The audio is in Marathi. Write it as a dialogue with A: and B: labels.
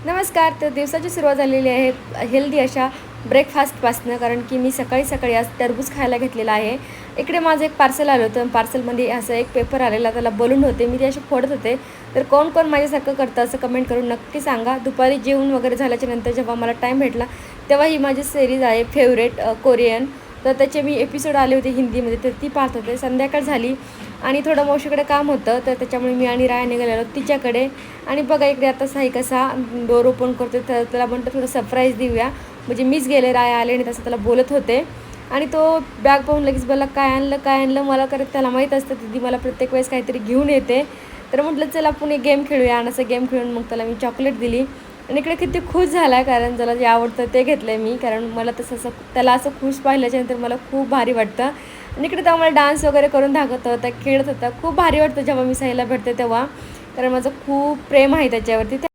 A: नमस्कार. तर दिवसाची सुरुवात झालेली आहे हेल्दी अशा ब्रेकफास्टपासनं, कारण की मी सकाळी सकाळी आज टरबूज खायला घेतलेला आहे. इकडे माझं एक पार्सल आलं होतं. पार्सलमध्ये असं एक पेपर आलेला, त्याला बलून होते. मी ते असे फोडत होते. तर कोण कोण माझ्यासारखं करतं असं कमेंट करून नक्की सांगा. दुपारी जेवण वगैरे झाल्याच्या नंतर जेव्हा मला टाईम भेटला, तेव्हा ही माझी सिरीज आहे फेवरेट कोरियन. तर त्याचे मी एपिसोड आले होते हिंदीमध्ये, तर ती पाहत होते. संध्याकाळ झाली आणि थोडं मावशीकडे काम होतं, तर त्याच्यामुळे मी आणि राया निघालेलो तिच्याकडे. आणि बघा इकडे आता साई कसा डोर ओपन करतो, तर त्याला म्हणतं थोडं सरप्राईज देऊया. म्हणजे मीच गेले, राया आले आणि तसं त्याला बोलत होते. आणि तो बॅग पाहून लगेच बोलला, काय आणलं काय आणलं. मला करत त्याला माहीत असतं दीदी मला प्रत्येक वेळेस काहीतरी घेऊन येते. तर म्हटलं चल आपण एक गेम खेळूया. आणि असं गेम खेळून मग त्याला मी चॉकलेट दिली. आणि इकडे किती खुश झाला, कारण ज्याला जे आवडतं ते घेतलं आहे मी. कारण मला तसं असं त्याला असं खुश पाहिल्याच्यानंतर मला खूप भारी वाटतं. आणि इकडे तेव्हा मला डान्स वगैरे करून दाखवत होता, खेळत होता. खूप भारी वाटतं जेव्हा मी साईला भेटते तेव्हा, कारण माझं खूप प्रेम आहे त्याच्यावरती.